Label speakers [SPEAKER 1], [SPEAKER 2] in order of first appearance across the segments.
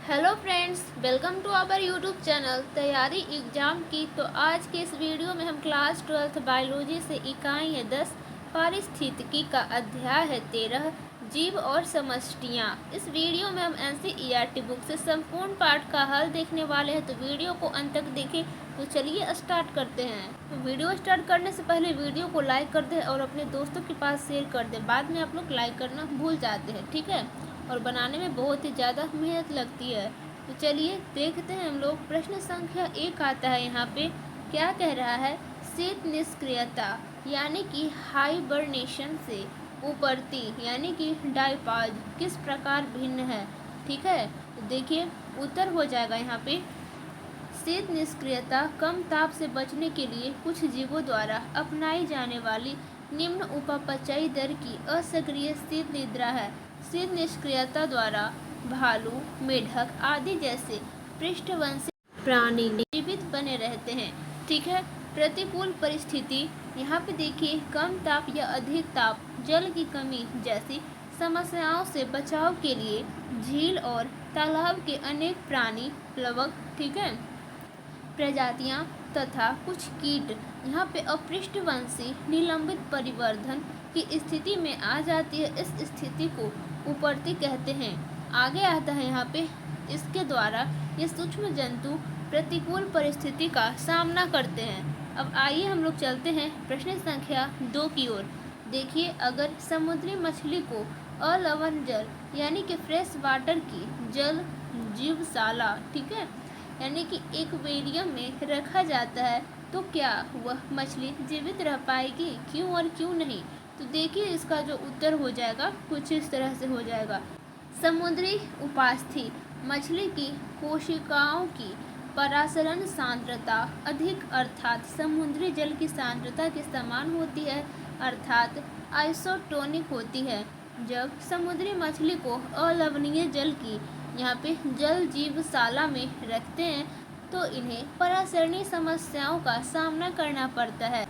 [SPEAKER 1] Hello friends, welcome to our YouTube channel तैयारी exam की। तो आज के इस वीडियो में हम क्लास 12 बायोलॉजी से इकाई है 10 पारिस्थितिकी का अध्याय है 13 जीव और समष्टियाँ। इस वीडियो में हम एनसीईआरटी बुक से संपूर्ण पाठ का हल देखने वाले हैं, तो वीडियो को अंत तक देखें। तो चलिए स्टार्ट करते हैं। तो वीडियो स्टार्ट करने से पहले वीडियो को लाइक कर दें और अपने दोस्तों के पास शेयर कर दें। बाद में आप लोग लाइक करना भूल जाते हैं, ठीक है, और बनाने में बहुत ही ज़्यादा मेहनत लगती है। तो चलिए देखते हैं हम लोग। प्रश्न संख्या 1 आता है यहाँ पे। क्या कह रहा है? शीत निष्क्रियता यानी कि हाइबरनेशन से उबरती यानी कि डायपॉज किस प्रकार भिन्न है? ठीक है, तो देखिए उत्तर हो जाएगा यहाँ पे। शीत निष्क्रियता कम ताप से बचने के लिए कुछ जीवों द्वारा अपनाई जाने वाली निम्न उपापचयी दर की असक्रिय शीत निद्रा है। शीत निष्क्रियता द्वारा भालू, मेढक आदि जैसे पृष्ठवंशी प्राणी जीवित बने रहते हैं। ठीक है, प्रतिकूल परिस्थिति यहाँ पे देखिए, कम ताप या अधिक ताप, जल की कमी जैसी समस्याओं से बचाव के लिए झील और तालाब के अनेक प्राणी, प्लवक, ठीक है, प्रजातियां तथा कुछ कीट यहाँ पे अपृष्ठवंशी निलंबित परिवर्धन की स्थिति में आ जाती है। इस स्थिति को उपर्ति कहते हैं। आगे आता है यहाँ पे, इसके द्वारा ये सूक्ष्म जंतु प्रतिकूल परिस्थिति का सामना करते हैं। अब आइए हम लोग चलते हैं प्रश्न संख्या 2 की ओर। देखिए, अगर समुद्री मछली को अलवण जल यानी कि फ्रेश वाटर की जल जीवशाला, ठीक है, यानी कि एक्वेरियम में रखा जाता है, तो क्या वह मछली जीवित रह पाएगी? क्यों और क्यों नहीं? तो देखिए इसका जो उत्तर हो जाएगा कुछ इस तरह से हो जाएगा। समुद्री उपास्थि मछली की कोशिकाओं की परासरण सांद्रता अधिक अर्थात समुद्री जल की सांद्रता के समान होती है, अर्थात आइसोटोनिक होती है। जब समुद्री मछली को अलवणीय जल की यहाँ पे जल जीवशाला में रखते हैं तो इन्हें परासरणी समस्याओं का सामना करना पड़ता है।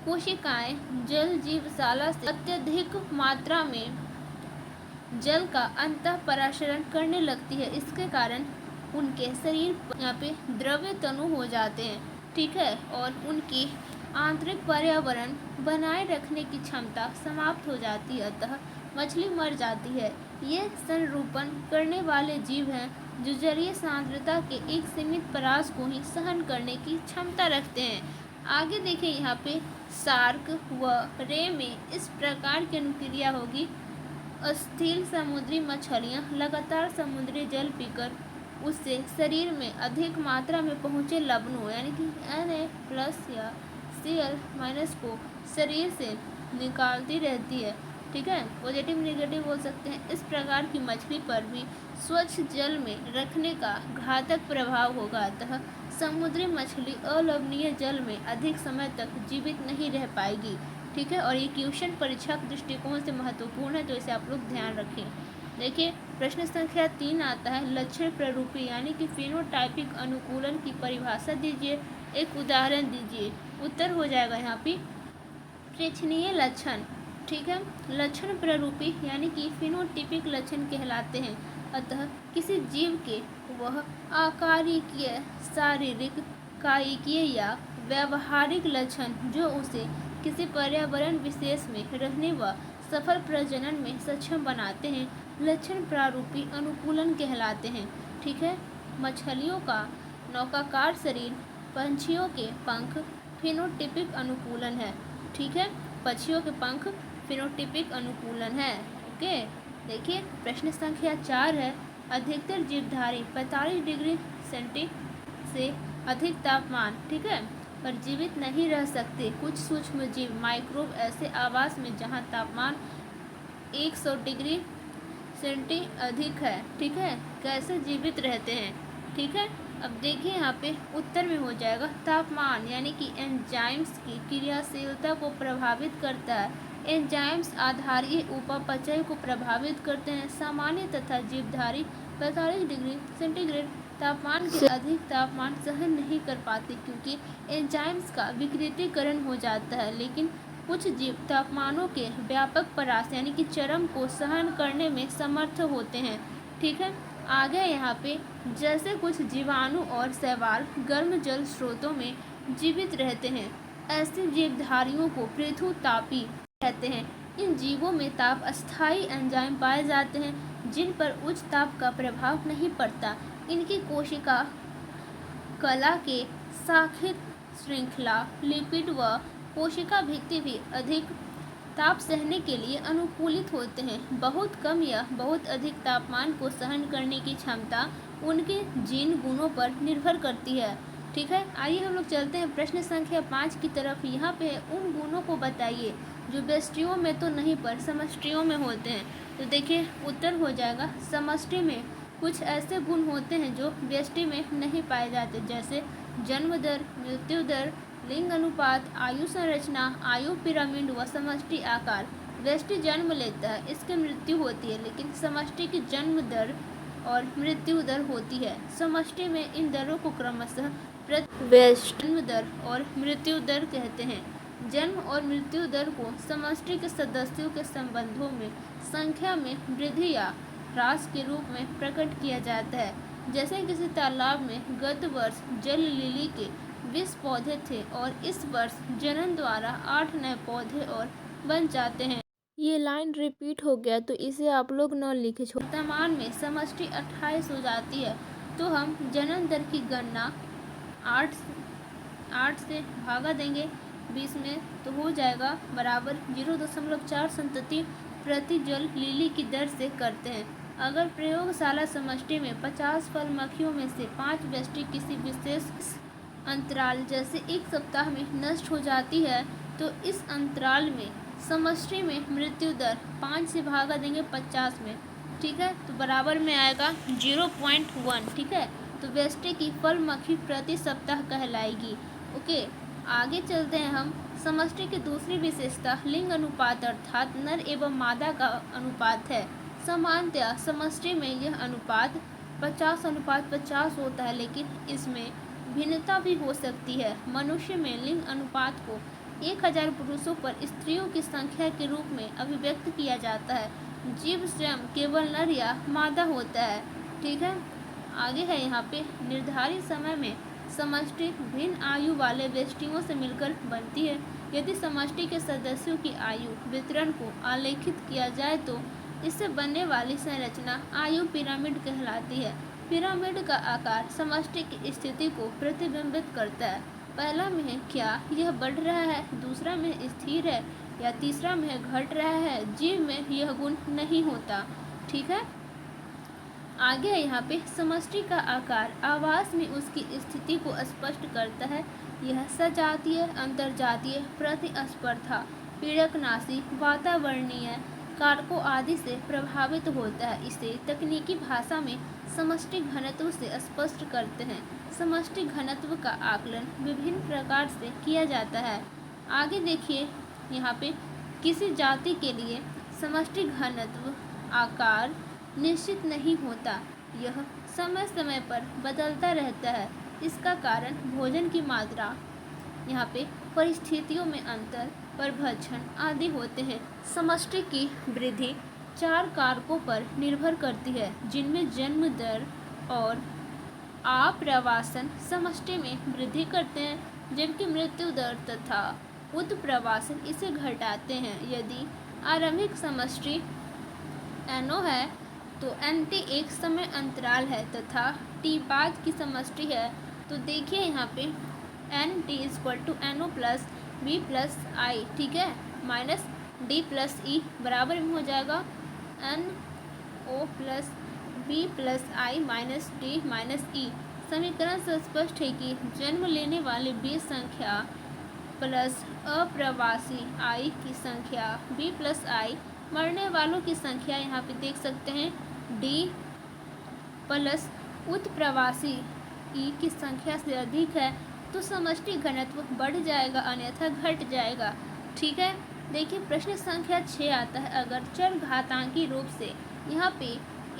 [SPEAKER 1] कोशिकाएं जल जीवशाला से अत्यधिक मात्रा में जल का अंतः परासरण करने लगती है। इसके कारण उनके शरीर यहाँ पे द्रव्य तनु हो जाते हैं, ठीक है, और उनकी आंतरिक पर्यावरण बनाए रखने की क्षमता समाप्त हो जाती है, अतः मछली मर जाती है। ये संरूपण करने वाले जीव हैं जो जलीय सांद्रता के एक सीमित परास को ही सहन करने की क्षमता रखते हैं। आगे देखिए यहाँ पे, शार्क व रे में इस प्रकार की अनुक्रिया होगी। अस्थिर समुद्री मछलियाँ लगातार समुद्री जल पीकर उससे शरीर में अधिक मात्रा में पहुँचे लवणों यानी कि Na+ या Cl- को शरीर से निकालती रहती है, ठीक है, पॉजिटिव नेगेटिव बोल सकते हैं। इस प्रकार की मछली पर भी स्वच्छ जल में रखने का घातक प्रभाव होगा, अतः समुद्री मछली अलवणीय जल में अधिक समय तक जीवित नहीं रह पाएगी, ठीक है, और ये क्वेश्चन परीक्षा के दृष्टिकोण से महत्वपूर्ण है, तो इसे आप लोग ध्यान रखें। देखिए प्रश्न संख्या 3 आता है। लक्षण प्ररूपी यानी कि फिनोटाइपिक अनुकूलन की परिभाषा दीजिए, एक उदाहरण दीजिए। उत्तर हो जाएगा यहाँ पे प्रेक्षणीय लक्षण, ठीक है, लक्षण प्ररूपी यानी कि फिनोटिपिक लक्षण कहलाते हैं। अतः किसी जीव के वह आकारिकीय, शारीरिक, कायिकीय या व्यावहारिक लक्षण जो उसे किसी पर्यावरण विशेष में रहने व सफल प्रजनन में सक्षम बनाते हैं, लक्षण प्रारूपी अनुकूलन कहलाते हैं, ठीक है। मछलियों का नौकाकार शरीर, पंछियों के पंख फिनोटिपिक अनुकूलन है, ठीक है, पक्षियों के पंख फिनोटिपिक अनुकूलन है। ओके, देखिए प्रश्न संख्या 4 है। अधिकतर जीवधारी 45 डिग्री सेंटीग्रेड से अधिक तापमान, ठीक है, पर जीवित नहीं रह सकते। कुछ सूक्ष्म जीव माइक्रोब ऐसे आवास में जहां तापमान 100 डिग्री सेंटी अधिक है, ठीक है, कैसे जीवित रहते हैं, ठीक है। अब देखिए यहाँ पे उत्तर में हो जाएगा तापमान यानी कि एंजाइम्स की क्रियाशीलता को प्रभावित करता है। एंजाइम्स आधारीय उपापचय को प्रभावित करते हैं। सामान्य तथा जीवधारी 45 डिग्री सेंटीग्रेड तापमान के अधिक तापमान सहन नहीं कर पाते क्योंकि एंजाइम्स का विकृतीकरण हो जाता है, लेकिन कुछ जीव तापमानों के व्यापक परास यानी कि चरम को सहन करने में समर्थ होते हैं, ठीक है। आगे यहाँ पे जैसे कुछ जीवाणु और शैवाल गर्म जल स्रोतों में जीवित रहते हैं, ऐसे जीवधारियों को पृथुतापी कहते हैं। इन जीवों में ताप अस्थायी एंजाइम पाए जाते हैं जिन पर उच्च ताप का प्रभाव नहीं पड़ता। इनकी कोशिका कला के शाखित श्रृंखला लिपिड व कोशिका भित्ति भी अधिक ताप सहने के लिए अनुकूलित होते हैं। बहुत कम या बहुत अधिक तापमान को सहन करने की क्षमता उनके जीन गुणों पर निर्भर करती है। ठीक है, आइए हम लोग चलते हैं प्रश्न संख्या 5 की तरफ। यहाँ पे उन गुणों को बताइए जो व्यष्टियों में तो नहीं पर समष्टियों में होते हैं। तो देखिए उत्तर हो जाएगा समष्टि में कुछ ऐसे गुण होते हैं जो व्यष्टि में नहीं पाए जाते, जैसे जन्म दर, मृत्यु दर, लिंग अनुपात, आयु संरचना, आयु पिरामिड व समष्टि आकार। व्यष्टि जन्म लेता है, इसकी मृत्यु होती है, लेकिन समष्टि की जन्म दर और मृत्यु दर होती है। समष्टि में इन दरों को क्रमशः व्यष्टि जन्म दर और मृत्यु दर कहते हैं। जन्म और मृत्यु दर को समष्टि के सदस्यों के संबंधों में संख्या में वृद्धि या ह्रास के रूप में प्रकट किया जाता है। जैसे किसी तालाब में गत वर्ष जल लिली के 20 पौधे थे और इस वर्ष जनन द्वारा 8 नए पौधे और बन जाते हैं। ये लाइन रिपीट हो गया तो इसे आप लोग न लिखे। वर्तमान में समष्टि 28 हो जाती है, तो हम जनन दर की गणना 8 से भागा देंगे 20 में, तो हो जाएगा बराबर 0.4 संतति प्रति जल लिली की दर से करते हैं। अगर प्रयोगशाला समष्टि में 50 फल मक्खियों में से 5 व्यष्टि किसी विशेष अंतराल जैसे 1 सप्ताह में नष्ट हो जाती है, तो इस अंतराल में समष्टि में मृत्यु दर 5 से भागा देंगे 50 में। ठीक है, तो बराबर में आएगा 0.1। ठीक है, तो व्यष्टि की फल मक्खी प्रति सप्ताह कहलाएगी। ओके, आगे चलते हैं हम। समष्टि की दूसरी विशेषता लिंग अनुपात अर्थात नर एवं मादा का अनुपात है। सामान्यतः समष्टि में यह अनुपात 50:50 होता है, लेकिन इसमें भिन्नता भी हो सकती है। मनुष्य में लिंग अनुपात को 1000 पुरुषों पर स्त्रियों की संख्या के रूप में अभिव्यक्त किया जाता है। जीव स्वयं केवल नर या मादा होता है। ठीक है, आगे है यहाँ पे निर्धारित समय में समष्टि भिन्न आयु वाले व्यष्टियों से मिलकर बनती है। यदि समष्टि के सदस्यों की आयु वितरण को आलेखित किया जाए तो इससे बनने वाली संरचना आयु पिरामिड कहलाती है। पिरामिड का आकार समष्टि की स्थिति को प्रतिबिंबित करता है। पहला में है क्या यह बढ़ रहा है, दूसरा में स्थिर है या तीसरा में घट रहा है। जीव में यह गुण नहीं होता। ठीक है, आगे यहाँ पे समष्टि का आकार आवास में उसकी स्थिति को स्पष्ट करता है। यह सजातीय, अंतरजातीय, प्रतिस्पर्धा, पीड़कनाशी, वातावरणीय कारकों आदि से प्रभावित होता है। इसे तकनीकी भाषा में समष्टि घनत्व से स्पष्ट करते हैं। समष्टि घनत्व का आकलन विभिन्न प्रकार से किया जाता है। आगे देखिए यहाँ पे किसी जाति के लिए समष्टि घनत्व आकार निश्चित नहीं होता, यह समय समय पर बदलता रहता है। इसका कारण भोजन की मात्रा, यहाँ पे परिस्थितियों में अंतर, प्रभक्षण आदि होते हैं। समष्टि की वृद्धि 4 कारकों पर निर्भर करती है, जिनमें जन्म दर और आप्रवासन समष्टि में वृद्धि करते हैं, जबकि मृत्यु दर तथा उत्प्रवासन इसे घटाते हैं। यदि आरंभिक समष्टि NO है तो NT एक समय अंतराल है तथा T बाद की समष्टि है। तो देखिए यहाँ पे NT = NO + B + I। ठीक है, माइनस D + E बराबर में हो जाएगा NO + B + I - D - E। समीकरण से स्पष्ट है कि जन्म लेने वाले B संख्या प्लस अप्रवासी I की संख्या B + I, मरने वालों की संख्या यहाँ पे देख सकते हैं D प्लस उत्प्रवासी E की संख्या से अधिक है, तो समष्टि घनत्व बढ़ जाएगा अन्यथा घट जाएगा। ठीक है, देखिए प्रश्न संख्या 6 आता है। अगर चर घातांकी रूप से यहाँ पे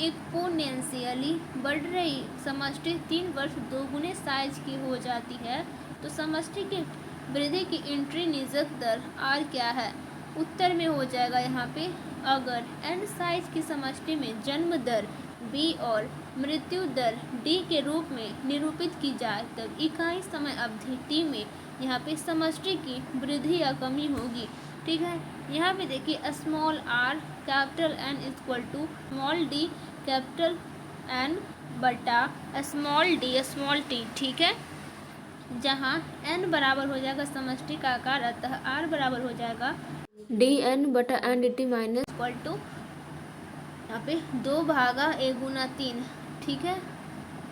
[SPEAKER 1] एक्सपोनेंशियली बढ़ रही समष्टि 3 वर्ष दोगुने साइज की हो जाती है, तो समष्टि की वृद्धि की इंट्रिंसिक दर R क्या है? उत्तर में हो जाएगा यहाँ पे, अगर n साइज की समष्टि में जन्म दर बी और मृत्यु दर डी के रूप में निरूपित की जाए तब इकाई समय अवधि टी में यहाँ पे समष्टि की वृद्धि या कमी होगी। ठीक है, यहाँ पे देखिए small R capital N equal to small D capital N बटा स्मॉल टी। ठीक है, जहाँ n बराबर हो जाएगा समष्टि का आकार, अतः r बराबर हो जाएगा डी एन बटा N D T minus equal to यहाँ पे 2/a×3। ठीक है,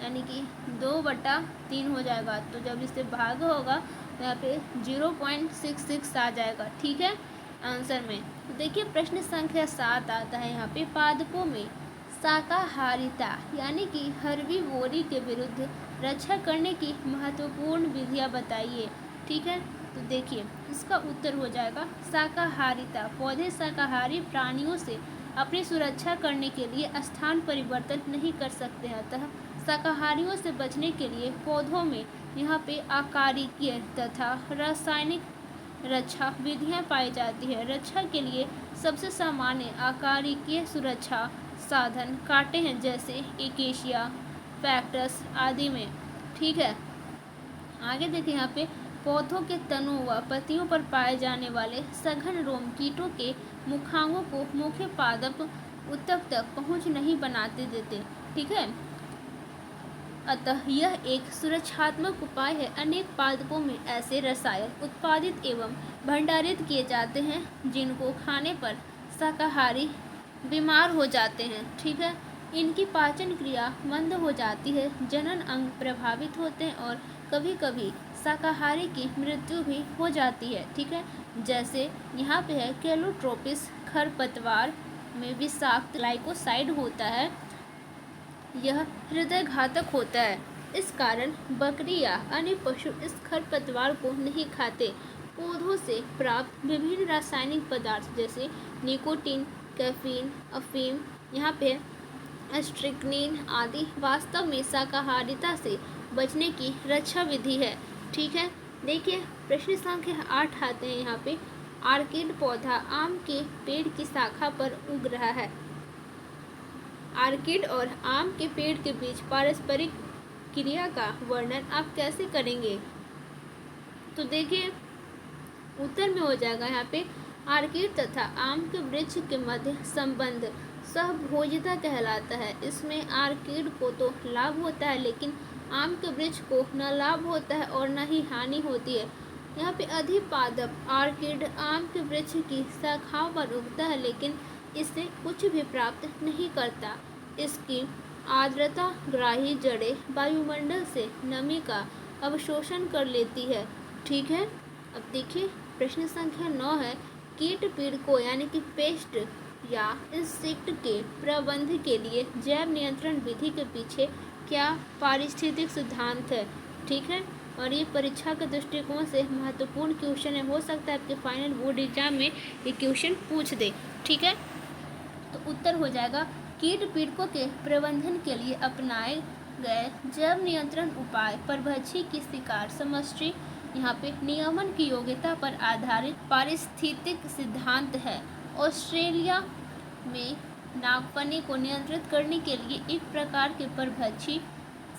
[SPEAKER 1] यानी कि 2/3 हो जाएगा। तो जब इससे भाग होगा तो यहाँ पे 0.66 आ जाएगा। ठीक है, आंसर में देखिए प्रश्न संख्या 7 आता है यहाँ पे पादपों में शाकाहारिता यानी कि हर्बीवोरी के विरुद्ध रक्षा करने की महत्वपूर्ण विधियाँ बताइए। ठीक है, तो देखिए इसका उत्तर हो जाएगा शाकाहारिता। पौधे शाकाहारी प्राणियों से अपनी सुरक्षा करने के लिए स्थान परिवर्तन नहीं कर सकते हैं, अतः शाकाहारियों से बचने के लिए पौधों में यहाँ पे आकारिकीय तथा रासायनिक रक्षा विधियाँ पाई जाती है। रक्षा के लिए सबसे सामान्य आकारिकीय सुरक्षा साधन कांटे हैं, जैसे एकेशिया, फैक्टस आदि में। ठीक है, आगे देखिए यहाँ पे पौधों के तनों व पत्तियों पर पाए जाने वाले सघन रोम कीटों के मुखांगों को मुख्य पादप ऊतक तक पहुँच नहीं बनाते देते। ठीक है, अतः यह एक सुरक्षात्मक उपाय है। अनेक पादपों में ऐसे रसायन उत्पादित एवं भंडारित किए जाते हैं जिनको खाने पर शाकाहारी बीमार हो जाते हैं। ठीक है, इनकी पाचन क्रिया मंद हो जाती है, जनन अंग प्रभावित होते हैं और कभी कभी शाकाहारी की मृत्यु भी हो जाती है। ठीक है, जैसे यहाँ पे है कैलोट्रोपिस खरपतवार में विषाक्त ग्लाइकोसाइड होता है, यह हृदय घातक होता है। इस कारण बकरी या अन्य पशु इस खरपतवार को नहीं खाते। पौधों से प्राप्त विभिन्न रासायनिक पदार्थ जैसे निकोटीन, कैफीन, अफीम, यहाँ पे स्ट्रिक्नीन आदि वास्तव में शाकाहारिता से बचने की रक्षा विधि है। ठीक है, देखिए प्रश्न संख्या 8 आते हैं यहाँ पे आर्किड पौधा आम के पेड़ की शाखा पर उग रहा है। आर्किड और आम के पेड़ के बीच पारस्परिक क्रिया का वर्णन आप कैसे करेंगे? तो देखिए उत्तर में हो जाएगा यहाँ पे आर्किड तथा आम के वृक्ष के मध्य संबंध सहभोज्यता कहलाता है। इसमें आर्किड को तो लाभ होता है लेकिन आम के वृक्ष को न लाभ होता है और न ही हानि होती है। यहाँ पे अधिपादप आर्किड आम के वृक्ष की शाखाओं पर उगता है लेकिन इससे कुछ भी प्राप्त नहीं करता। इसकी आर्द्रता ग्राही जड़ें वायुमंडल से नमी का अवशोषण कर लेती है। ठीक है, अब देखिए प्रश्न संख्या 9 है कीट पीड़कों यानी कि पेस्ट या इंसेक्ट के प्रबंधन के लिए जैव नियंत्रण विधि के पीछे क्या पारिस्थितिक सिद्धांत है? ठीक है, और ये परीक्षा के दृष्टिकोण से महत्वपूर्ण क्वेश्चन है। हो सकता है आपके फाइनल बोर्ड एग्जाम में ये क्वेश्चन पूछ दे। ठीक है, तो उत्तर हो जाएगा कीट पीड़कों के प्रबंधन के लिए अपनाए गए जैव नियंत्रण उपाय परभक्षी की शिकार समष्टि यहाँ पे नियमन की योग्यता पर आधारित पारिस्थितिक सिद्धांत है। ऑस्ट्रेलिया में नागफनी को नियंत्रित करने के लिए एक प्रकार के परभक्षी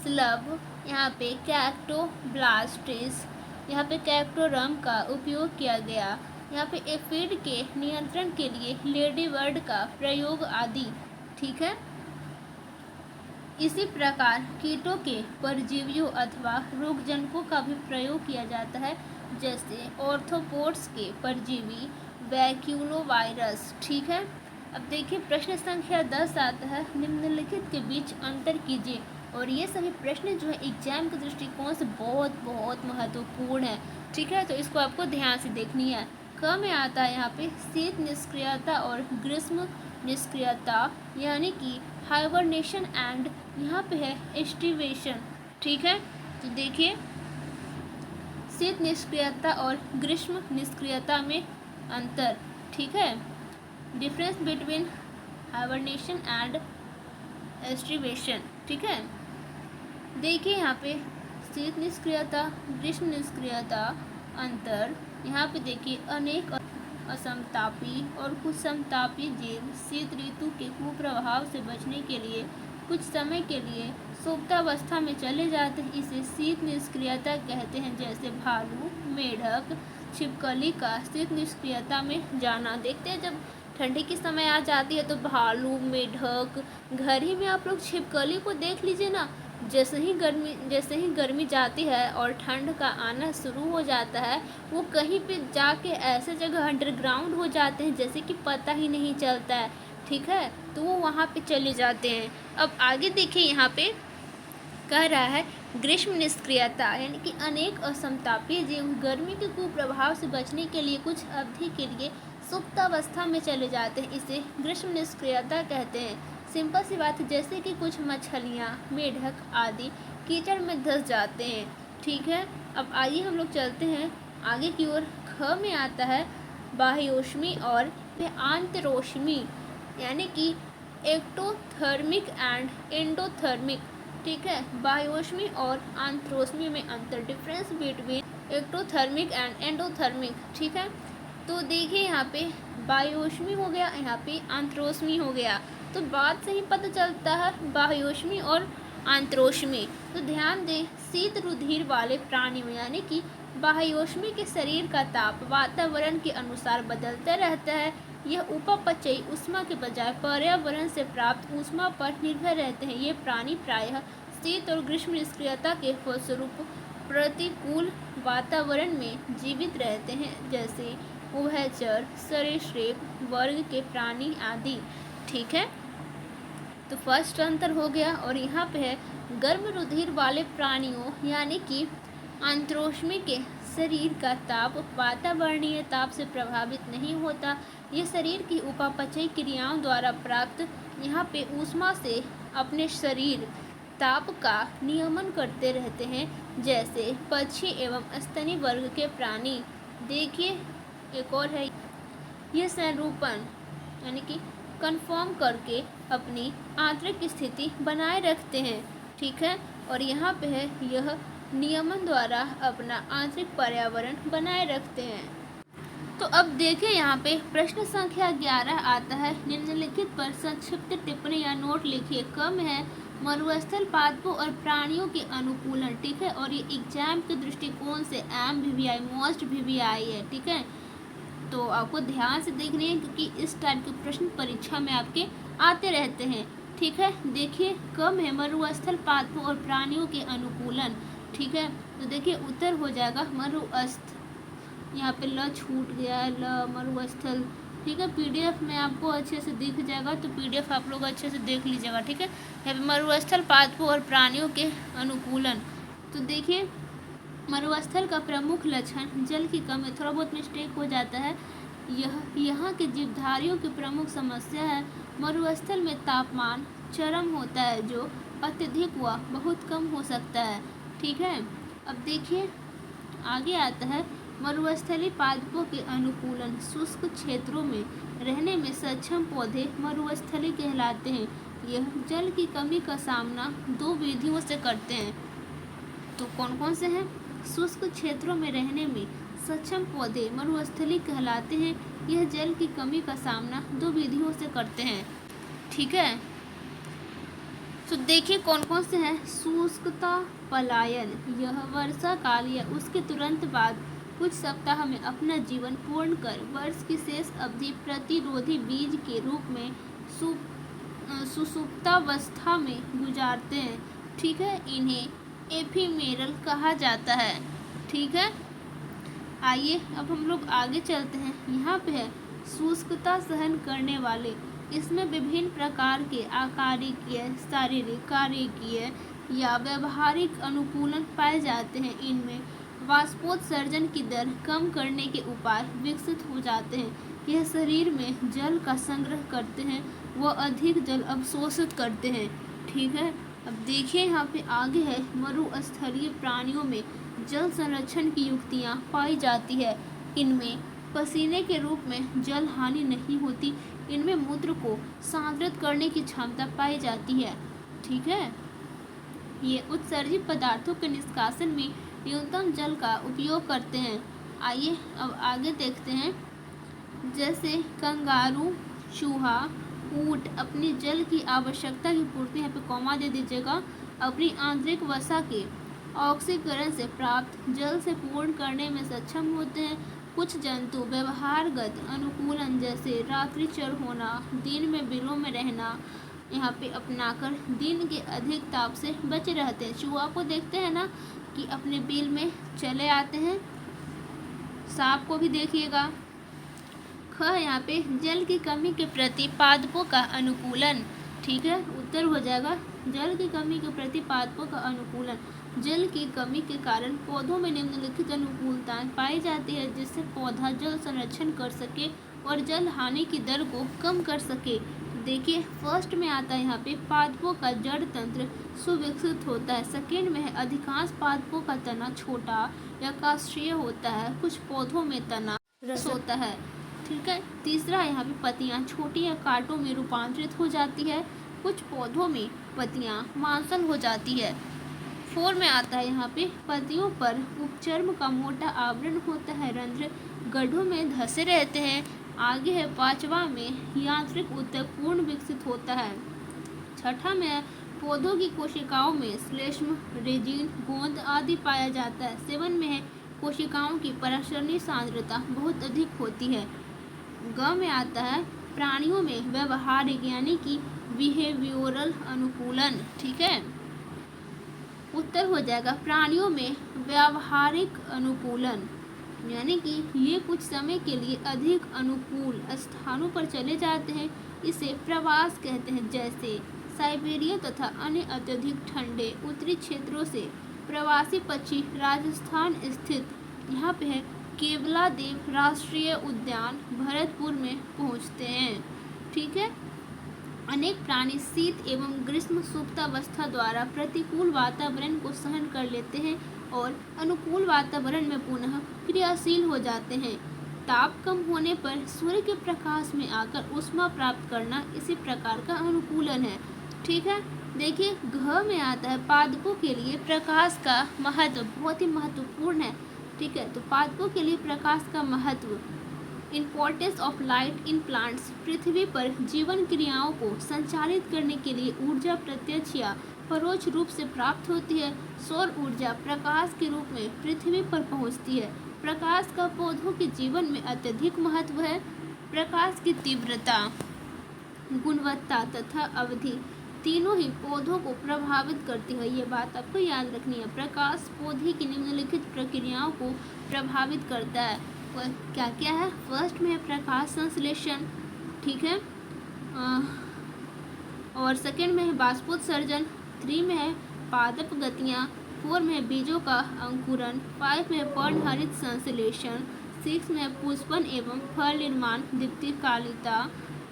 [SPEAKER 1] स्लब यहाँ पे कैक्टोब्लास्टिस यहाँ पे कैक्टोरम का उपयोग किया गया। यहाँ पे एफिड के नियंत्रण के लिए लेडी बर्ड का प्रयोग आदि। ठीक है, इसी प्रकार कीटों के परजीवियों अथवा रोगजनकों का भी प्रयोग किया जाता है, जैसे ऑर्थोपोड्स के परजीवी वैक्यूलोवायरस। ठीक है, अब देखिए प्रश्न संख्या 10 आता है निम्नलिखित के बीच अंतर कीजिए। और ये सभी प्रश्न जो है एग्जाम के दृष्टिकोण से बहुत बहुत महत्वपूर्ण है। ठीक है, तो इसको आपको ध्यान से देखनी है। क में आता है यहाँ पे शीत निष्क्रियता और ग्रीष्म निष्क्रियता यानी कि हाइबरनेशन एंड यहाँ पे है एस्टिवेशन। ठीक है, तो देखिए शीत निष्क्रियता और ग्रीष्म निष्क्रियता में अंतर। ठीक है, difference between hibernation and aestivation. ठीक है, देखिए यहाँ पे शीत निष्क्रियता ग्रीष्म निष्क्रियता अंतर। यहाँ पे देखिए अनेक असमतापी और कुछ समतापी जीव शीत ऋतु के कुप्रभाव से बचने के लिए कुछ समय के लिए सुप्तावस्था में चले जाते हैं, इसे शीत निष्क्रियता कहते हैं। जैसे भालू, मेढक, छिपकली का शीत निष्क्रियता में जाना। देखते हैं जब ठंडी की समय आ जाती है तो भालू, मेढक, घर ही में आप लोग छिपकली को देख लीजिए ना, जैसे ही गर्मी जाती है और ठंड का आना शुरू हो जाता है, वो कहीं पे जाके ऐसे जगह अंडरग्राउंड हो जाते हैं जैसे कि पता ही नहीं चलता है। ठीक है, तो वो वहाँ पे चले जाते हैं। अब आगे देखिए, यहाँ पे कह रहा है ग्रीष्म निष्क्रियता, यानी कि अनेक असमतापीय जीव गर्मी के कुप्रभाव से बचने के लिए कुछ अवधि के लिए सुप्तावस्था में चले जाते हैं, इसे ग्रीष्म निष्क्रियता कहते हैं। सिंपल सी बात है, जैसे कि कुछ मछलियाँ, मेढक आदि कीचड़ में धंस जाते हैं। ठीक है, अब आइए हम लोग चलते हैं आगे की ओर। ख में आता है बाह्योष्मी और आंतरोष्मी, यानी कि एक्टोथर्मिक एंड एंडोथर्मिक। ठीक है, बाह्योष्मी और आंतरोष्मी में अंतर, difference between ectothermic and endothermic. ठीक है, तो देखिए यहाँ पे बाह्योष्मी हो गया, यहाँ पे आंतरोष्मी हो गया, तो बात से ही पता चलता है बाह्योष्मी और आंतरोष्मी। तो ध्यान दें, शीत रुधिर वाले प्राणियों यानी कि बाह्योष्मी के शरीर का ताप वातावरण के अनुसार बदलता रहता है। यह उपापचयी ऊष्मा के बजाय पर्यावरण से प्राप्त ऊष्मा पर निर्भर रहते हैं। ये प्राणी प्रायः शीत और ग्रीष्म निष्क्रियता के फलस्वरूप प्रतिकूल वातावरण में जीवित रहते हैं, जैसे उभयचर, सरीसृप वर्ग के प्राणी आदि। ठीक है, तो फर्स्ट अंतर हो गया। और यहाँ पे है गर्म रुधिर वाले प्राणियों यानी कि आंतरोष्मी के शरीर का ताप वातावरणीय ताप से प्रभावित नहीं होता। ये शरीर की उपापचयी क्रियाओं द्वारा प्राप्त यहाँ पे ऊष्मा से अपने शरीर ताप का नियमन करते रहते हैं, जैसे पक्षी एवं स्तनी वर्ग के प्राणी। देखिए एक और है, यह संरूपण यानी कि कंफर्म करके अपनी आंतरिक स्थिति बनाए रखते हैं। ठीक है, और यहाँ पे है यह नियमन द्वारा अपना आंतरिक पर्यावरण बनाए रखते हैं। तो अब देखिए यहाँ पे प्रश्न संख्या 11 आता है, निम्नलिखित पर संक्षिप्त टिप्पणी या नोट लिखिए। कम है मरुस्थल पादपों और प्राणियों के अनुकूलन। ठीक है, और ये एग्जाम के दृष्टिकोण से MVVI मोस्ट VVI है। ठीक है, तो आपको ध्यान से देखने हैं क्योंकि इस टाइप के प्रश्न परीक्षा में आपके आते रहते हैं। ठीक है, देखिए कम है मरुस्थल पादपों और प्राणियों के अनुकूलन। ठीक है, तो देखिए उत्तर हो जाएगा मरुस्थ। यहाँ पे ल छूट गया है, ल मरुस्थल। ठीक है, PDF में आपको अच्छे से दिख जाएगा, तो PDF आप लोग अच्छे से देख लीजिएगा। ठीक है, यहाँ पे मरुस्थल पादपों और प्राणियों के अनुकूलन। तो देखिए मरुस्थल का प्रमुख लक्षण जल की कमी, थोड़ा बहुत मिस्टेक हो जाता है। यहाँ के जीवधारियों की प्रमुख समस्या है मरुस्थल में तापमान चरम होता है, जो अत्यधिक व बहुत कम हो सकता है। ठीक है, अब देखिए आगे आता है मरुस्थलीय पादपों के अनुकूलन। शुष्क क्षेत्रों में रहने में सक्षम पौधे मरुस्थलीय कहलाते हैं। यह जल की कमी का सामना 2 विधियों से करते हैं। तो कौन कौन से हैं? शुष्क क्षेत्रों में रहने में सक्षम पौधे मरुस्थलीय कहलाते हैं। यह जल की कमी का सामना 2 विधियों से करते हैं। ठीक है, तो देखिए कौन कौन से हैं। शुष्कता पलायन, यह वर्षा काल या उसके तुरंत बाद कुछ सप्ताह में अपना जीवन पूर्ण कर वर्ष की शेष अवधि प्रतिरोधी बीज के रूप में सुसुप्तावस्था में गुजारते हैं। ठीक है, इन्हें एफीमेरल कहा जाता है। ठीक है, आइए अब हम लोग आगे चलते हैं। यहाँ पे है शुष्कता सहन करने वाले। इसमें विभिन्न प्रकार के आकारिकीय, शारीरिक, कार्यकीय या व्यवहारिक अनुकूलन पाए जाते हैं। इनमें वाष्पोत्सर्जन की दर कम करने के उपाय विकसित हो जाते हैं। यह शरीर में जल का संग्रह करते हैं व अधिक जल अवशोषित करते हैं। ठीक है, अब देखिए यहाँ पे आगे है मरुस्थलीय प्राणियों में जल संरक्षण की युक्तियाँ पाई जाती है। इनमें पसीने के रूप में जल हानि नहीं होती। इनमें मूत्र को सांद्रित करने की क्षमता पाई जाती है। ठीक है, ये उत्सर्जित पदार्थों के निष्कासन में न्यूनतम जल का उपयोग करते हैं। आइए अब आगे देखते हैं। जैसे कंगारू, चूहा, ऊँट अपनी जल की आवश्यकता की पूर्ति, यहाँ पे कॉमा दे दीजिएगा, अपनी आंतरिक वसा के ऑक्सीकरण से प्राप्त जल से पूर्ण करने में सक्षम होते हैं। कुछ जंतु व्यवहारगत अनुकूलन जैसे रात्रिचर होना, दिन में बिलों में रहना यहाँ पे अपनाकर दिन के अधिक ताप से बचे रहते हैं। चूहा को देखते हैं ना कि अपने बिल में चले आते हैं। सांप को भी देखिएगा। ख यहाँ पे जल की कमी के प्रति पादपों का अनुकूलन, ठीक है, उत्तर हो जाएगा जल की कमी के प्रति पादपों का अनुकूलन। जल की कमी के कारण पौधों में निम्नलिखित अनुकूलताएं पाई जाती है जिससे पौधा जल संरक्षण कर सके और जल हानि की दर को कम कर सके। देखिए फर्स्ट में आता है यहाँ पे पादपों का जड़ तंत्र सुविकसित होता है। सेकेंड में है अधिकांश पादपों का तना छोटा या काष्ठीय होता है, कुछ पौधों में तना रस होता है, ठीक है। तीसरा यहाँ पे पत्तियाँ छोटी या कांटों में रूपांतरित हो जाती है, कुछ पौधों में पत्तियाँ मांसल हो जाती है। 4 में आता है यहाँ पे पत्तियों पर उपचर्म का मोटा आवरण होता है, रंध्र गड्ढों में धसे रहते हैं। आगे है 5वां में यांत्रिक ऊतक पूर्ण विकसित होता है। 6ठा में पौधों की कोशिकाओं में श्लेष्म, रेजिन, गोंद आदि पाया जाता है। 7 में है कोशिकाओं की पराशरणीय सांद्रता बहुत अधिक होती है। ग में आता है प्राणियों में व्यवहारिक यानी कि बिहेवियोरल अनुकूलन, ठीक है। उत्तर हो जाएगा प्राणियों में व्यावहारिक अनुकूलन, यानी कि ये कुछ समय के लिए अधिक अनुकूल स्थानों पर चले जाते हैं, इसे प्रवास कहते हैं। जैसे साइबेरिया तथा अन्य अत्यधिक ठंडे उत्तरी क्षेत्रों से प्रवासी पक्षी राजस्थान स्थित यहाँ पे है केवलादेव राष्ट्रीय उद्यान भरतपुर में पहुँचते हैं, ठीक है। अनेक प्राणी शीत एवं ग्रीष्म सुप्तावस्था द्वारा प्रतिकूल वातावरण को सहन कर लेते हैं और अनुकूल वातावरण में पुनः क्रियाशील हो जाते हैं। ताप कम होने पर सूर्य के प्रकाश में आकर ऊष्मा प्राप्त करना इसी प्रकार का अनुकूलन है, ठीक है। देखिए घ में आता है पादपों के लिए प्रकाश का महत्व बहुत ही महत्वपूर्ण है, ठीक है। तो पादपों के लिए प्रकाश का महत्व, importance of light in plants, पृथ्वी पर जीवन क्रियाओं को संचालित करने के लिए ऊर्जा प्रत्यक्ष या परोक्ष रूप से प्राप्त होती है। सौर ऊर्जा प्रकाश के रूप में पृथ्वी पर पहुंचती है। प्रकाश का पौधों के जीवन में अत्यधिक महत्व है। प्रकाश की तीव्रता, गुणवत्ता तथा अवधि तीनों ही पौधों को प्रभावित करती है, ये बात आपको याद रखनी है। प्रकाश पौधे की निम्नलिखित प्रक्रियाओं को प्रभावित करता है। क्या क्या है? फर्स्ट में है प्रकाश संश्लेषण, ठीक है, और सेकंड में है बाष्पोत्सर्जन, 3 में है पादप गतियाँ, 4 में है बीजों का अंकुरन, 5 में है पर्णहरित संश्लेषण, 6 में है पुष्पन एवं फल निर्माण दीप्तिकालिता,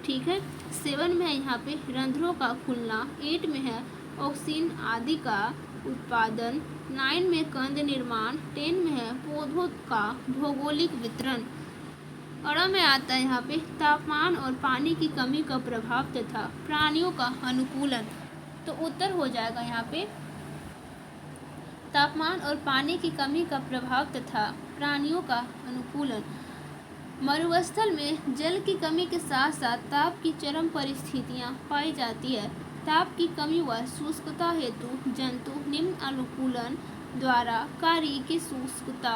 [SPEAKER 1] ठीक है। 7 में है यहाँ पे रंध्रों का खुलना, 8 में है ऑक्सीन आदि का उत्पादन, 9 में कंद निर्माण, 10 में है पौधों का भौगोलिक वितरण, और में आता है यहाँ पे तापमान और पानी की कमी का प्रभाव तथा प्राणियों का अनुकूलन। तो उत्तर हो जाएगा यहाँ पे तापमान और पानी की कमी का प्रभाव तथा प्राणियों का अनुकूलन। मरुस्थल में जल की कमी के साथ साथ ताप की चरम परिस्थितियाँ पाई जाती है। ताप की कमी व शुष्कता हेतु जंतु निम्न अनुकूलन द्वारा कार्य की शुष्कता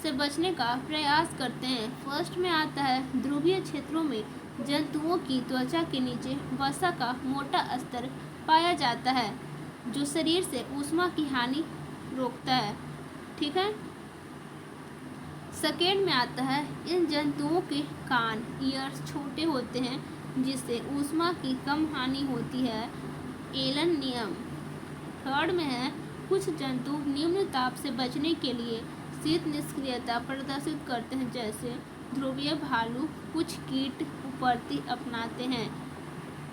[SPEAKER 1] से बचने का प्रयास करते हैं। फर्स्ट में आता है ध्रुवीय क्षेत्रों में जंतुओं की त्वचा के नीचे वसा का मोटा स्तर पाया जाता है जो शरीर से ऊष्मा की हानि रोकता है, ठीक है। सेकेंड में आता है इन जंतुओं के कान ईयर्स छोटे होते हैं जिससे ऊष्मा की कम हानि होती है, एलन नियम। थर्ड में है कुछ जंतु निम्न ताप से बचने के लिए शीत निष्क्रियता प्रदर्शित करते हैं जैसे ध्रुवीय भालू, कुछ कीट उपरती अपनाते हैं।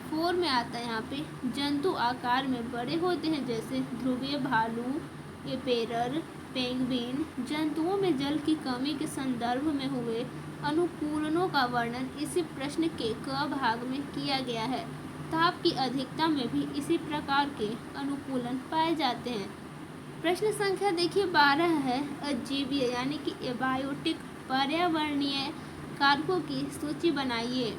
[SPEAKER 1] 4 में आता है यहाँ पे जंतु आकार में बड़े होते हैं जैसे ध्रुवीय भालू, एपेरर, पेंगुइन। जंतुओं में जल की कमी के संदर्भ में हुए अनुकूलनों का वर्णन इसी प्रश्न के क भाग में किया गया है। ताप की अधिकता में भी इसी प्रकार के अनुकूलन पाए जाते हैं। प्रश्न संख्या देखिए 12 है अजीवीय यानी कि एबायोटिक पर्यावरणीय कारकों की सूची बनाइए।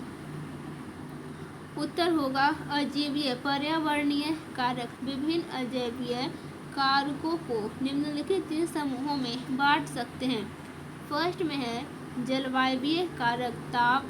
[SPEAKER 1] उत्तर होगा अजैवीय पर्यावरणीय कारक। विभिन्न अजैवीय कारकों को निम्नलिखित 3 समूहों में बांट सकते हैं। फर्स्ट में है जलवायवीय कारक, ताप,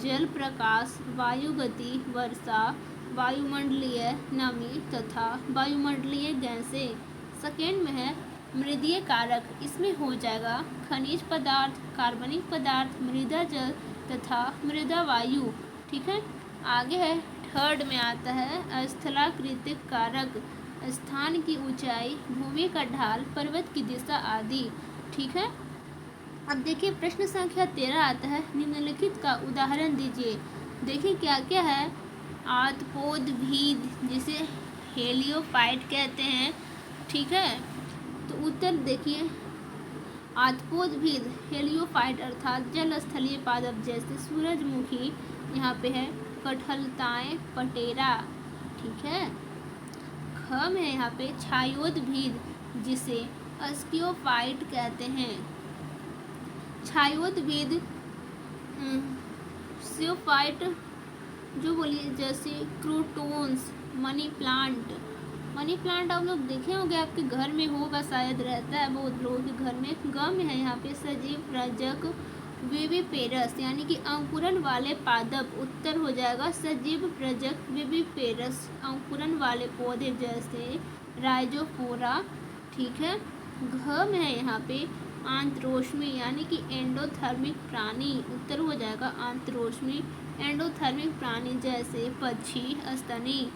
[SPEAKER 1] जल, प्रकाश, वायु गति, वर्षा, वायुमंडलीय नमी तथा वायुमंडलीय गैसें। सेकेंड में है मृदीय कारक, इसमें हो जाएगा खनिज पदार्थ, कार्बनिक पदार्थ, मृदा जल तथा मृदा वायु। ठीक है, आगे है थर्ड में आता है स्थलाकृतिक कारक, स्थान की ऊंचाई, भूमि का ढाल, पर्वत की दिशा आदि। ठीक है, अब देखिए प्रश्न संख्या 13 आता है, निम्नलिखित का उदाहरण दीजिए। देखिए क्या क्या है, आतपोदभीद जिसे हेलियोफाइट कहते हैं। ठीक है, तो उत्तर देखिए आतपोदभीद हेलियोफाइट अर्थात जल स्थलीय पादप जैसे सूरजमुखी, यहाँ पे है कठहलताएं, पटेरा। ठीक है, ख में यहाँ पे छायोदभीद जिसे अस्कियोफाइट कहते हैं। छायोदभीद सियोफाइट जो बोलिए जैसे क्रोटोन्स, मनी प्लांट आप लोग देखे होंगे, आपके घर में होगा शायद, रहता है बहुत लोगों के घर में। ग में है यहाँ पे सजीव प्रजक विविपेरस यानी कि अंकुरन वाले पादप। उत्तर हो जाएगा सजीव प्रजक विविपेरस, अंकुरन वाले पौधे जैसे राइजोफोरा। ठीक है, घ में है यहाँ पे आंतरोष्मी यानी कि एंडोथर्मिक प्राणी। उत्तर हो जाएगा आंतरोष्मी, एंडोथर्मिक प्राणी जैसे पक्षी, स्तनी।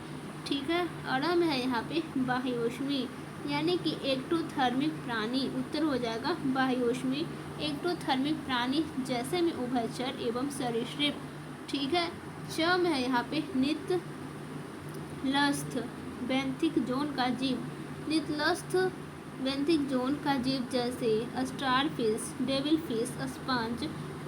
[SPEAKER 1] ठीक है, अड़ा में है यहाँ पे बाह्योष्मी यानी कि एक्टोथर्मिक प्राणी। उत्तर हो जाएगा बाह्योष्मी, एक्टोथर्मिक प्राणी जैसे में उभयचर एवं सरीसृप। ठीक है, च में है यहाँ पे नितलस्थ बेंथिक जोन का जीव, नितलस्थ बेंथिक जोन का जीव जैसे star fish, devil fish, sponge,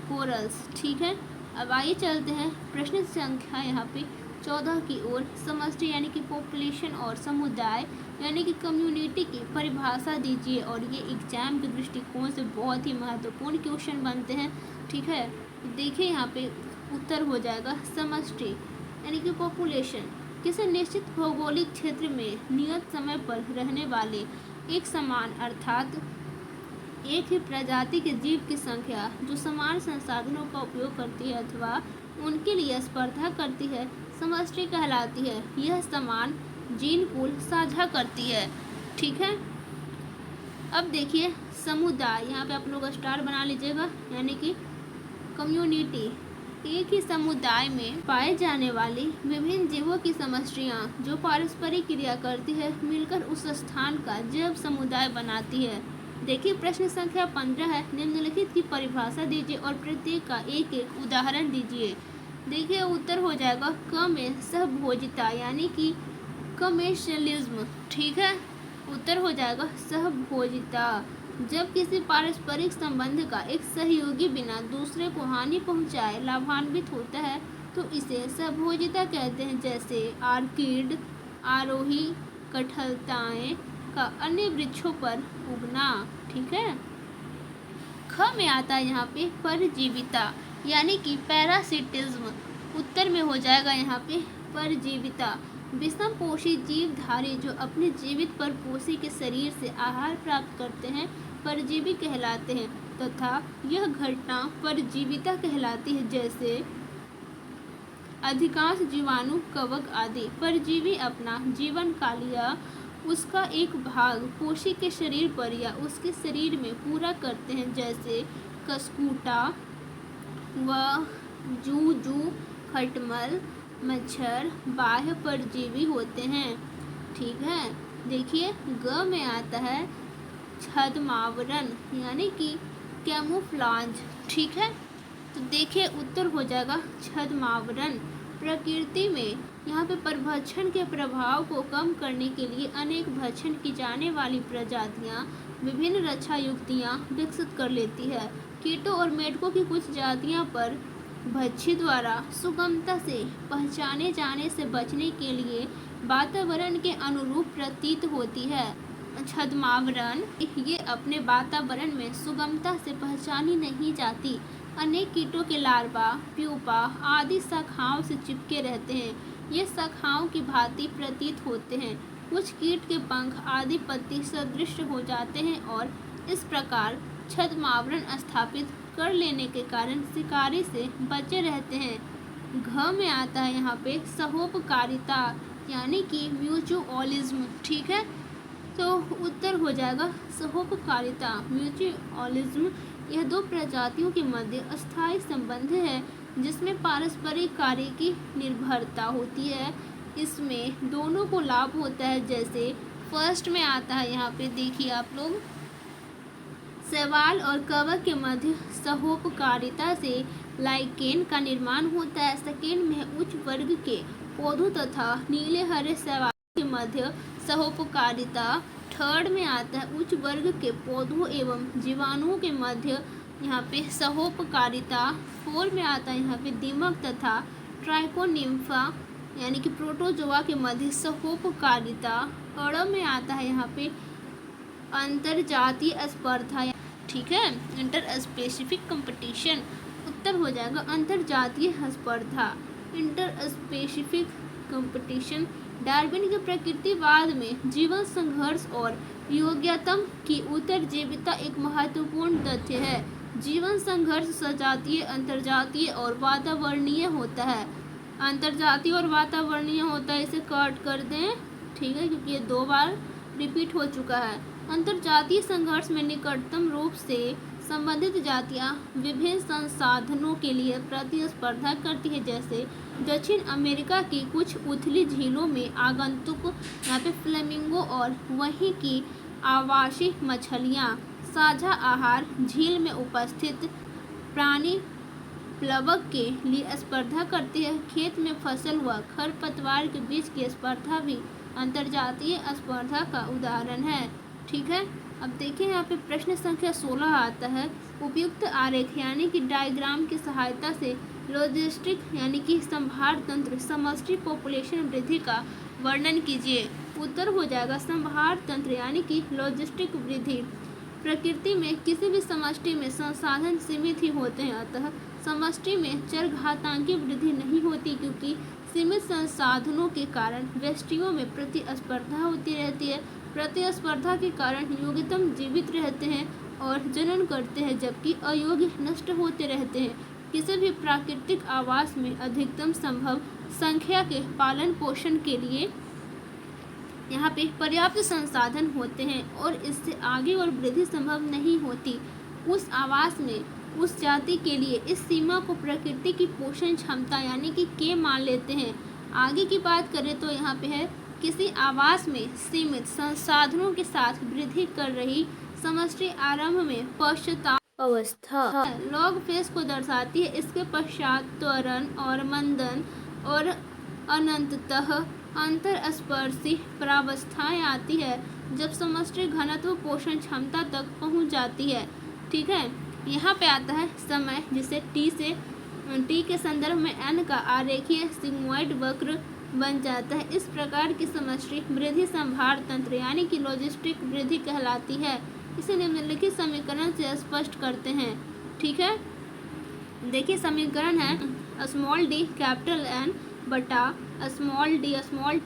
[SPEAKER 1] corals. ठीक है, अब आइए चलते हैं प्रश्न संख्या यहाँ पे 14 की ओर। समष्टि यानी कि पॉपुलेशन और समुदाय यानी कि कम्युनिटी की परिभाषा दीजिए, और ये एग्जाम के दृष्टिकोण से बहुत ही महत्वपूर्ण क्वेश्चन बनते हैं। ठीक है, देखिए यहाँ पे उत्तर हो जाएगा समष्टि यानी कि पॉपुलेशन, किसी निश्चित भौगोलिक क्षेत्र में नियत समय पर रहने वाले एक समान अर्थात एक ही प्रजाति के जीव की संख्या जो समान संसाधनों का उपयोग करती है अथवा उनके लिए स्पर्धा करती है, समष्टि कहलाती है। यह समान जीन पूल साझा करती है। ठीक है, अब देखिए समुदाय, यहाँ पे आप लोग स्टार बना लीजिएगा, यानी कि कम्युनिटी, एक ही समुदाय में पाए जाने वाली विभिन्न जीवों की समष्टियाँ जो पारस्परिक क्रिया करती है, मिलकर उस स्थान का जैव समुदाय बनाती है। देखिए प्रश्न संख्या 15 है, निम्नलिखित की परिभाषा दीजिए और प्रत्येक का एक एक उदाहरण दीजिए। देखिए उत्तर हो जाएगा क में सहभोजिता यानी कि कमेर्शियलिज्म। ठीक है, उत्तर हो जाएगा सहभोजिता, जब किसी पारस्परिक संबंध का एक सहयोगी बिना दूसरे को हानि पहुंचाए लाभान्वित होता है तो इसे सहभोजिता कहते हैं। जैसे आर्किड, आरोही कठहलताएं का अन्य वृक्षों पर उगना। ठीक है, ख में आता है यहाँ पे परजीविता यानी कि पैरासिटिज्म। उत्तर में हो जाएगा यहाँ पे परजीविता, विषम पोषी जीवधारी जो अपने जीवित परपोषी के शरीर से आहार प्राप्त करते हैं परजीवी कहलाते हैं तथा यह घटना परजीविता कहलाती है। जैसे अधिकांश जीवाणु, कवक आदि परजीवी अपना जीवन काल या उसका एक भाग पोषी के शरीर पर या उसके शरीर में पूरा करते हैं। जैसे कसकूटा व जूजू, खटमल, मच्छर बाह्य परजीवी होते हैं। ठीक है, देखिए ग में आता है छद्मावरण यानी कि कैमोफ्लाज। ठीक है, तो देखिए उत्तर हो जाएगा छद्मावरण। प्रकृति में यहाँ पे परभक्षण के प्रभाव को कम करने के लिए अनेक भक्षण की जाने वाली प्रजातियाँ विभिन्न रक्षा युक्तियाँ विकसित कर लेती है। कीटों और मेढकों की कुछ जातियाँ पर भक्षी द्वारा सुगमता से पहचाने जाने से बचने के लिए वातावरण के अनुरूप प्रतीत होती है। छद्मावरण ये अपने वातावरण में सुगमता से पहचानी नहीं जाती अनेक कीटों के लार्वा, प्यूपा आदि शाखाओं से चिपके रहते हैं। ये शाखाओं की भांति प्रतीत होते हैं। कुछ कीट के पंख आदि पत्ती सदृश हो जाते हैं और इस प्रकार छद्मावरण स्थापित कर लेने के कारण शिकारी से बचे रहते हैं। घ में आता है यहाँ पे सहोपकारिता यानी कि म्यूचुअलिज्म। ठीक है, तो उत्तर हो जाएगा सहोपकारिता, म्यूचुअलिज्म। यह दो प्रजातियों के मध्य अस्थायी संबंध है जिसमें पारस्परिक कार्य की निर्भरता होती है। इसमें दोनों को लाभ होता है। जैसे फर्स्ट में आता है यहाँ पे देखिए आप लोग, शैवाल और कवक के मध्य सहोपकारिता से लाइकेन का निर्माण होता है। सेकेंड में उच्च वर्ग के पौधों तथा नीले हरे शैवाल के मध्य सहोपकारिता। थर्ड में आता है उच्च वर्ग के पौधों एवं जीवाणुओं के मध्य यहाँ पे सहोपकारिता। फोर में आता है यहाँ पे दीमक तथा ट्राइकोनिम्फा यानी कि प्रोटोजोआ के मध्य सहोपकारिता। अड़ में आता है यहाँ पे अंतरजातीय स्पर्धा। ठीक है, इंटर स्पेसिफिक कंपटीशन। उत्तर हो जाएगा अंतरजातीय स्पर्धा, इंटर स्पेसिफिक कंपटीशन। डार्विन के प्रकृतिवाद में जीवन संघर्ष और योग्यतम की उत्तरजीविता एक महत्वपूर्ण तथ्य है। जीवन संघर्ष सजातीय, अंतरजातीय और वातावरणीय होता है। अंतरजातीय और वातावरणीय होता है, इसे कट कर दें। ठीक है, क्योंकि ये 2 बार रिपीट हो चुका है। अंतरजातीय संघर्ष में निकटतम रूप से संबंधित जातियां विभिन्न संसाधनों के लिए प्रतिस्पर्धा करती है। जैसे दक्षिण अमेरिका की कुछ उथली झीलों में आगंतुक यहाँ पे फ्लेमिंगो और वहीं की आवासीय मछलियाँ साझा आहार झील में उपस्थित प्राणी प्लवक के लिए स्पर्धा करती है। खेत में फसल व खरपतवार के बीच की स्पर्धा भी अंतरजातीय स्पर्धा का उदाहरण है। ठीक है, अब देखिए यहाँ पे प्रश्न संख्या 16 आता है। उपयुक्त आरेख यानी कि डायग्राम की सहायता से लॉजिस्टिक यानी कि संभार तंत्र समष्टि पॉपुलेशन वृद्धि का वर्णन कीजिए। उत्तर हो जाएगा संभार तंत्र यानी कि लॉजिस्टिक वृद्धि। प्रकृति में किसी भी समष्टि में संसाधन सीमित ही होते हैं, अतः समष्टि में चरघातांकी वृद्धि नहीं होती, क्योंकि सीमित संसाधनों के कारण व्यष्टियों में प्रतिस्पर्धा होती रहती है। प्रतिस्पर्धा के कारण योग्यतम जीवित रहते हैं और जनन करते हैं, जबकि अयोग्य नष्ट होते रहते हैं। किसी भी प्राकृतिक आवास में अधिकतम संभव संख्या के पालन पोषण के लिए यहाँ पे पर्याप्त संसाधन होते हैं और इससे आगे और वृद्धि संभव नहीं होती। उस आवास में उस जाति के लिए इस सीमा को प्रकृति की पोषण क्षमता यानी कि के मान लेते हैं। आगे की बात करें तो यहाँ पे है किसी आवास में सीमित संसाधनों के साथ वृद्धि कर रही समष्टि आरंभ में पश्चाताप अवस्था लॉग फेज को दर्शाती है। इसके पश्चात त्वरण और मंदन और अनंततः अंतरस्पर्शी प्रावस्थाएं आती है, जब समष्टि घनत्व पोषण क्षमता तक पहुंच जाती है। ठीक है, यहाँ पे आता है समय, जिसे टी के संदर्भ में n का आरेखीय सिग्मोइड वक्र बन जाता है। इस प्रकार की समष्टि वृद्धि संभार तंत्र यानी कि लॉजिस्टिक वृद्धि कहलाती है। इसे निम्नलिखित समीकरण से स्पष्ट करते हैं। ठीक है, देखिए समीकरण है स्मॉल डी कैपिटल N बटा small T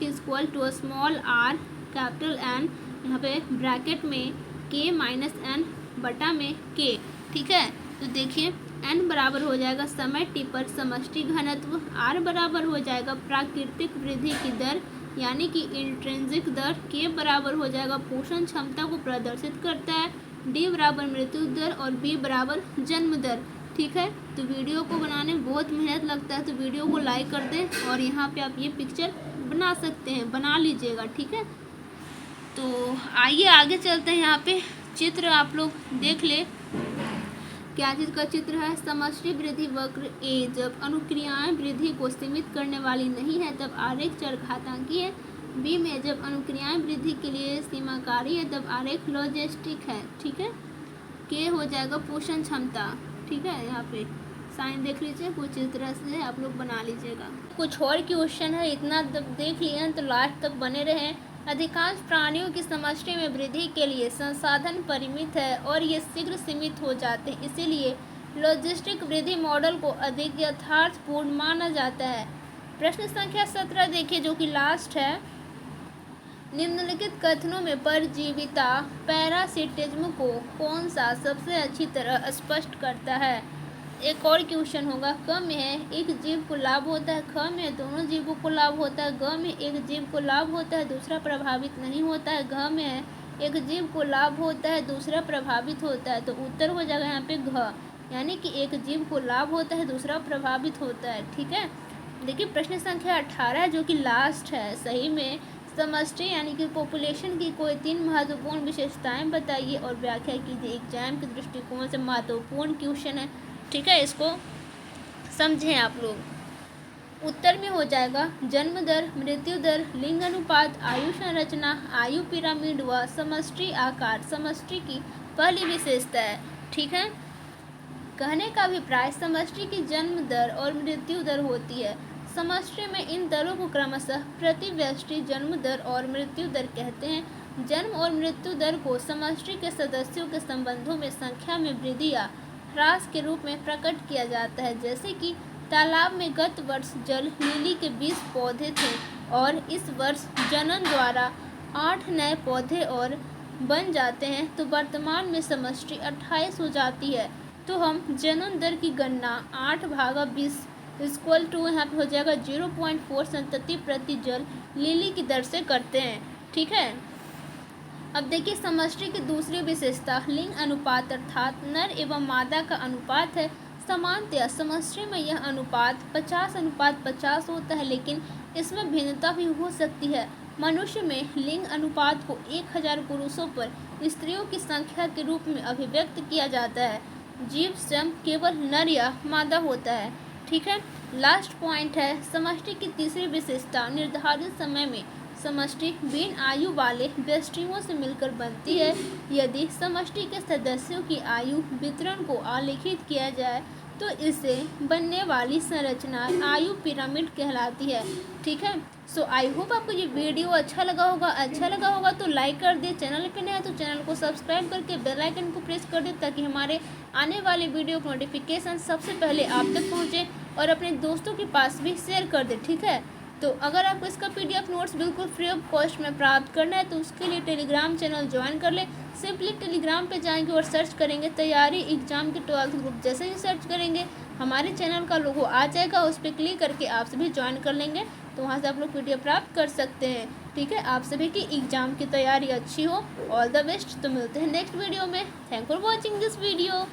[SPEAKER 1] equal to small r capital N, यहाँ पे ब्रैकेट में k माइनस n बटा में k। ठीक है, तो देखिए n बराबर हो जाएगा समय t पर समष्टि घनत्व, r बराबर हो जाएगा प्राकृतिक वृद्धि की दर यानी कि इंट्रिंसिक दर, k बराबर हो जाएगा पोषण क्षमता को प्रदर्शित करता है, d बराबर मृत्यु दर और b बराबर जन्म दर। ठीक है, तो वीडियो को बनाने में बहुत मेहनत लगता है, तो वीडियो को लाइक कर दें और यहाँ पे आप ये पिक्चर बना सकते हैं, बना लीजिएगा। ठीक है, तो आइए आगे चलते हैं। यहाँ पे चित्र आप लोग देख ले, क्या चीज़ का चित्र है, समष्टि वृद्धि वक्र ए जब अनुक्रियाएं वृद्धि को सीमित करने वाली नहीं है तब आरेख चरघातांकी है। बी में जब अनुक्रियाएं वृद्धि के लिए सीमाकारी है तब आरेख लॉजिस्टिक है। ठीक है, के हो जाएगा पोषण क्षमता। ठीक है, यहाँ पे साइन देख लीजिए, कुछ इस तरह से आप लोग बना लीजिएगा। कुछ और क्वेश्चन है, इतना देख लिए तो लास्ट तक बने रहें। अधिकांश प्राणियों की समष्टि में वृद्धि के लिए संसाधन परिमित है और ये शीघ्र सीमित हो जाते हैं, इसीलिए लॉजिस्टिक वृद्धि मॉडल को अधिक यथार्थपूर्ण माना जाता है। प्रश्न संख्या 17 देखिए, जो कि लास्ट है। निम्नलिखित कथनों में परजीविता पैरासिटिज्म को कौन सा सबसे अच्छी तरह स्पष्ट करता है? एक और क्वेश्चन होगा। क में है एक जीव को लाभ होता है, ख में है दोनों जीवों को लाभ होता है, ग में एक जीव को लाभ होता है दूसरा प्रभावित नहीं होता है, घ में है एक जीव को लाभ होता है दूसरा प्रभावित होता है। तो उत्तर हो जाएगा यहाँ पे घ, यानी कि एक जीव को लाभ होता है दूसरा प्रभावित होता है। ठीक है, देखिए प्रश्न संख्या 18 जो कि लास्ट है। सही में समष्टि यानी कि पॉपुलेशन की कोई 3 महत्वपूर्ण विशेषताएं बताइए और व्याख्या कीजिए। एग्जाम के दृष्टिकोण से महत्वपूर्ण क्वेश्चन है। ठीक है, इसको समझें आप लोग। उत्तर में हो जाएगा जन्म दर, मृत्यु दर, लिंग अनुपात, आयु संरचना, आयु पिरामिड व समष्टि आकार समष्टि की पहली विशेषता है। ठीक है, कहने का अभिप्राय समष्टि की जन्म दर और मृत्यु दर होती है। समष्टि में इन दरों को क्रमशः प्रति व्यष्टि जन्म दर और मृत्यु दर कहते हैं। जन्म और मृत्यु दर को समष्टि के सदस्यों के संबंधों में संख्या में वृद्धि या ह्रास के रूप में प्रकट किया जाता है। जैसे कि तालाब में गत वर्ष जल लिली के 20 पौधे थे और इस वर्ष जनन द्वारा 8 नए पौधे और बन जाते हैं, तो वर्तमान में समष्टि 28 हो जाती है। तो हम जनन दर की गणना 8/20 इक्वल टू यहाँ पे हो जाएगा 0.4 संतति प्रति जल लिली की दर से करते हैं। ठीक है, अब देखिए समष्टि की दूसरी विशेषता लिंग अनुपात अर्थात नर एवं मादा का अनुपात है। सामान्यतः समष्टि में यह अनुपात 50:50 होता है, लेकिन इसमें भिन्नता भी हो सकती है। मनुष्य में लिंग अनुपात को 1000 पुरुषों पर स्त्रियों की संख्या के रूप में अभिव्यक्त किया जाता है। जीव स्वयं केवल नर या मादा होता है। ठीक है, लास्ट पॉइंट है समष्टि की तीसरी विशेषता निर्धारित समय में समष्टि भिन्न आयु वाले व्यष्टियों से मिलकर बनती है। यदि समष्टि के सदस्यों की आयु वितरण को आलेखित किया जाए तो इससे बनने वाली संरचना आयु पिरामिड कहलाती है। ठीक है, सो आई होप आपको ये वीडियो अच्छा लगा होगा तो लाइक कर दे। चैनल पे नया है तो चैनल को सब्सक्राइब करके बेल आइकन को प्रेस कर दे, ताकि हमारे आने वाले वीडियो का नोटिफिकेशन सबसे पहले आप तक पहुँचे और अपने दोस्तों के पास भी शेयर कर दे। ठीक है, तो अगर आपको इसका PDF नोट्स बिल्कुल फ्री ऑफ कॉस्ट में प्राप्त करना है तो उसके लिए टेलीग्राम चैनल ज्वाइन कर ले। सिंपली टेलीग्राम पे जाएंगे और सर्च करेंगे तैयारी एग्जाम के 12th ग्रुप। जैसे ही सर्च करेंगे हमारे चैनल का लोगो आ जाएगा, उस पर क्लिक करके आप सभी ज्वाइन कर लेंगे, तो वहाँ से आप लोग PDF प्राप्त कर सकते हैं। ठीक है, आप सभी की एग्जाम की तैयारी अच्छी हो। All the best. तो मिलते हैं नेक्स्ट वीडियो में। Thank for watching this video.